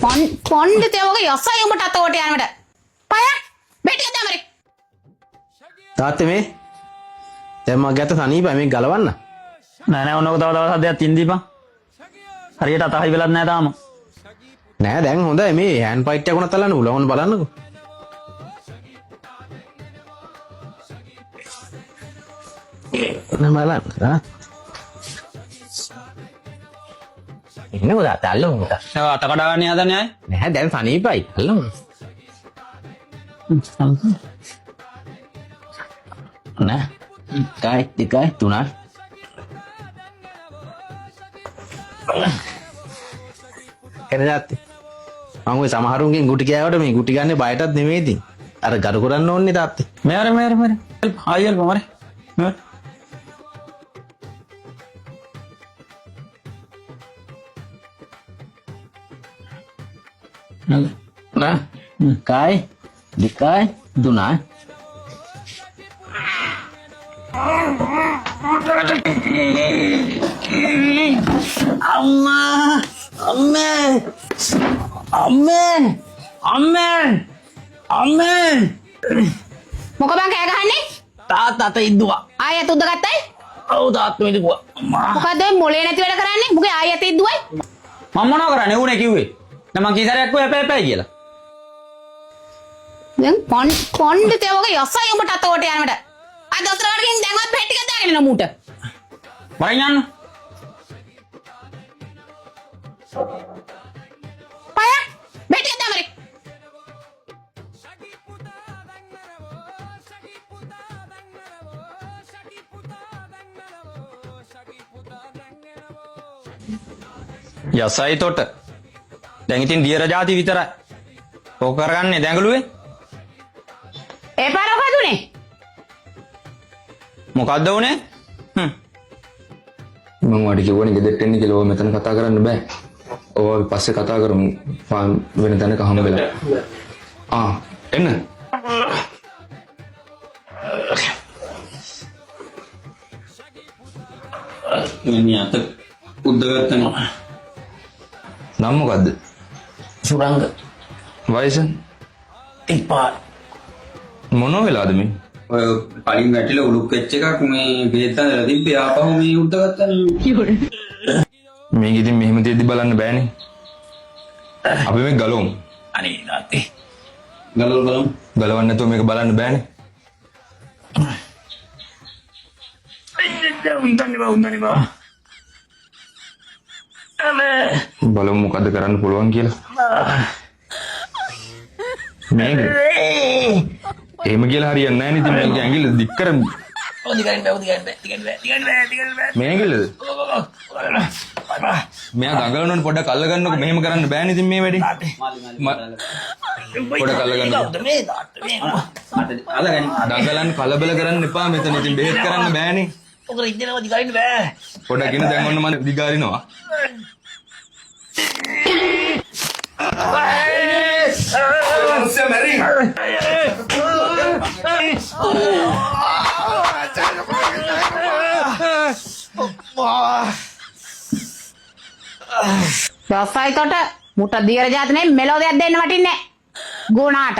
පොන්ඩිතේ ඔගේ යසයි උඹට අතෝට යනවට. පය බෙටි ගත්තා මරේ. තාත්තේ මේ දැන් මම ගත්ත සනීපයි මේක ගලවන්න. නෑ නෑ ඔන්නක තව සද්දයක් තින් දීපන්. හරියට අතහයි වෙලත් නෑ තාම. නෑ දැන් හොඳයි මේ හෑන්ඩ් ෆයිට් එකක් උනත් අල්ලන්න උලවන්න බලන්නකෝ. නෑ බලන්න ආ. ඉන්නකෝ තාත්තා අල්ලමු තා. නෑ අත කඩාගන්න හදන්නේ ආයේ. නෑ දැන් සනීපයි අල්ලමු. Nah, tiga, tuna. Kenapa? Manggu sama harungin guti kaya udah mi guti kanne bayar tat nemedi. Ada garu-garuan non nih tati. Mere. Ayel pamare. Nah, kai, dikai, tuna. Amen. මොකද බං කෑ ගහන්නේ? තාත්තා ඉද්දුවා. ආයෙත් උද්ද ගත්තයි? ඔව් තාත්තා ඉද්දුවා. මොකද ඔය මොලේ නැති වැඩ කරන්නේ? මුගේ ආයෙත් ඉද්දුවයි? මම මොනව කරන්නේ? ඌනේ කිව්වේ. දැන් මං කීසරයක් කොහෙ පැපැයි කියලා. දැන් පොන්ඩිතේ ඔගේ යසයි උඹට අතෝට යනවට. අද දොස්තර වඩකින් දැන්වත් බෙටි ගත්තාගෙන එන මූට. වරෙන් යන්න. පය බෙටි ගත්තා මරේ. යසයි තොට. දැන් ඉතින් දියර જાති විතරයි. ඕක කරගන්නේ දැඟලුවේ. ඒ පාර මොකද උනේ? මොකද්ද උනේ? මම වාඩි කිව්වනේ ගෙදරට එන්න කියලා. ඔය මෙතන කතා කරන්න බෑ. ඔය පස්සේ කතා කරමු. වෙන තැනක හම්බෙලා. එන්න. මේ අත උද්දගත්තන. නම් මොකද්ද? සුරංග. වයස? 35. මොන වෙලාද මේ? ඔය කලින් වැටිලා උලුක් වෙච්ච එකක් මේ බෙහෙත් හදලා තිබ්බේ ආපහු මේ උද්දගත්තන. මේක ඉතින් මෙහෙම දෙද්දි බලන්න බෑනේ. අපි මේක ගලවමු. අනේ නාත්තේ. ගලවන්න නැතුව මේක බලන්න බෑනේ. බලමු මොකද්ද කරන්න පුළුවන් කියලා. මේක එහෙම කියලා හරියන්නේ නැහැ නේ. ඉතින් මේක ඇඟිල්ල දික් කරමු. දිගන්න බෑ. මේ ඇඟිල්ලද? මෙයා දඟලනෝනේ පොඩ්ඩක් අල්ල ගන්නකො. මෙහෙම කරන්න බෑනේ ඉතින් මේ වැඩේ. පොඩ්ඩක් අල්ල ගන්නකො. දඟලන්න කලබල කරන්න එපා මෙතන. ඉතින් බෙහෙත් කරන්න බෑනේ. ඔක ඉන්නව දිගන්න බෑ. පොඩ්ඩක් ඉන්න දැන් ඔන්න මම දිගාරිනවා. යසයි තොට මුට දියර જાති නේ මෙලෝ දෙයක් දෙන්න වටින්නේ ගුණාට.